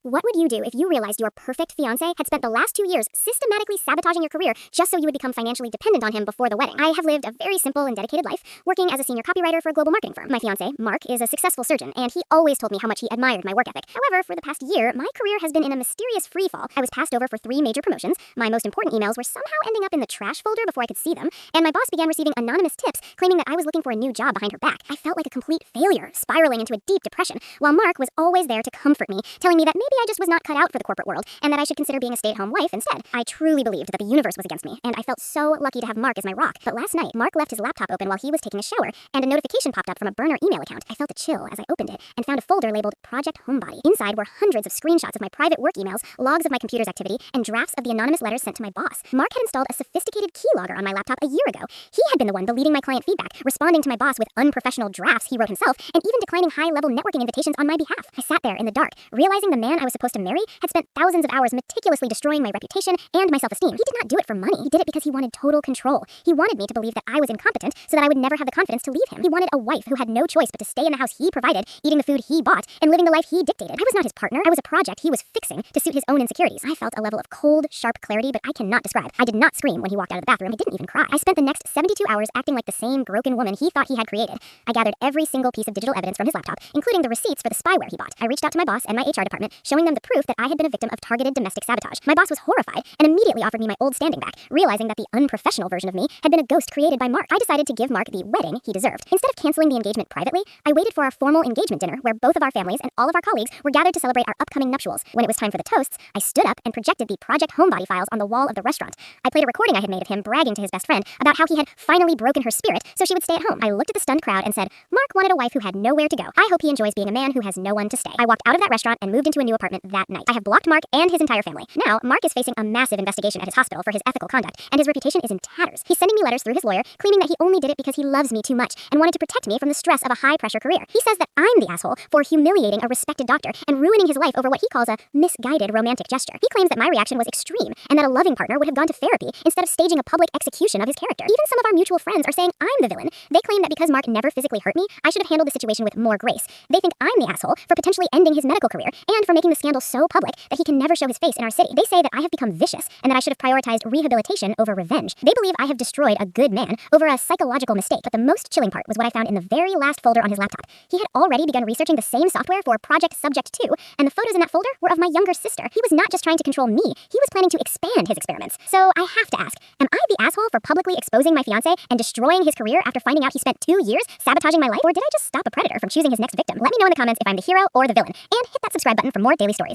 What would you do if you realized your perfect fiancé had spent the last 2 years systematically sabotaging your career just so you would become financially dependent on him before the wedding? I have lived a very simple and dedicated life, working as a senior copywriter for a global marketing firm. My fiancé, Mark, is a successful surgeon, and he always told me how much he admired my work ethic. However, for the past year, my career has been in a mysterious freefall. I was passed over for 3 major promotions, my most important emails were somehow ending up in the trash folder before I could see them, and my boss began receiving anonymous tips claiming that I was looking for a new job behind her back. I felt like a complete failure, spiraling into a deep depression, while Mark was always there to comfort me, telling me that maybe I just was not cut out for the corporate world, and that I should consider being a stay-at-home wife instead. I truly believed that the universe was against me, and I felt so lucky to have Mark as my rock. But last night, Mark left his laptop open while he was taking a shower, and a notification popped up from a burner email account. I felt a chill as I opened it, and found a folder labeled Project Homebody. Inside were hundreds of screenshots of my private work emails, logs of my computer's activity, and drafts of the anonymous letters sent to my boss. Mark had installed a sophisticated keylogger on my laptop a year ago. He had been the one deleting my client feedback, responding to my boss with unprofessional drafts he wrote himself, and even declining high-level networking invitations on my behalf. I sat there in the dark, realizing the man I was supposed to marry had spent thousands of hours meticulously destroying my reputation and my self-esteem. He did not do it for money. He did it because he wanted total control. He wanted me to believe that I was incompetent so that I would never have the confidence to leave him. He wanted a wife who had no choice but to stay in the house he provided, eating the food he bought, and living the life he dictated. I was not his partner. I was a project he was fixing to suit his own insecurities. I felt a level of cold, sharp clarity, but I cannot describe. I did not scream when he walked out of the bathroom. I didn't even cry. I spent the next 72 hours acting like the same broken woman he thought he had created. I gathered every single piece of digital evidence from his laptop, including the receipts for the spyware he bought. I reached out to my boss and my HR department, showing them the proof that I had been a victim of targeted domestic sabotage. My boss was horrified and immediately offered me my old standing back, realizing that the unprofessional version of me had been a ghost created by Mark. I decided to give Mark the wedding he deserved. Instead of canceling the engagement privately, I waited for our formal engagement dinner where both of our families and all of our colleagues were gathered to celebrate our upcoming nuptials. When it was time for the toasts, I stood up and projected the Project Homebody files on the wall of the restaurant. I played a recording I had made of him bragging to his best friend about how he had finally broken her spirit so she would stay at home. I looked at the stunned crowd and said, Mark wanted a wife who had nowhere to go. I hope he enjoys being a man who has no one to stay. I walked out of that restaurant and moved into a new apartment that night. I have blocked Mark and his entire family. Now, Mark is facing a massive investigation at his hospital for his ethical conduct, and his reputation is in tatters. He's sending me letters through his lawyer claiming that he only did it because he loves me too much and wanted to protect me from the stress of a high-pressure career. He says that I'm the asshole for humiliating a respected doctor and ruining his life over what he calls a misguided romantic gesture. He claims that my reaction was extreme and that a loving partner would have gone to therapy instead of staging a public execution of his character. Even some of our mutual friends are saying I'm the villain. They claim that because Mark never physically hurt me, I should have handled the situation with more grace. They think I'm the asshole for potentially ending his medical career and for making the scandal so public that he can never show his face in our city. They say that I have become vicious and that I should have prioritized rehabilitation over revenge. They believe I have destroyed a good man over a psychological mistake, but the most chilling part was what I found in the very last folder on his laptop. He had already begun researching the same software for Project Subject 2, and the photos in that folder were of my younger sister. He was not just trying to control me, he was planning to expand his experiments. So I have to ask, am I the asshole for publicly exposing my fiancé and destroying his career after finding out he spent 2 years sabotaging my life? Or did I just stop a predator from choosing his next victim? Let me know in the comments if I'm the hero or the villain, and hit that subscribe button for more daily stories.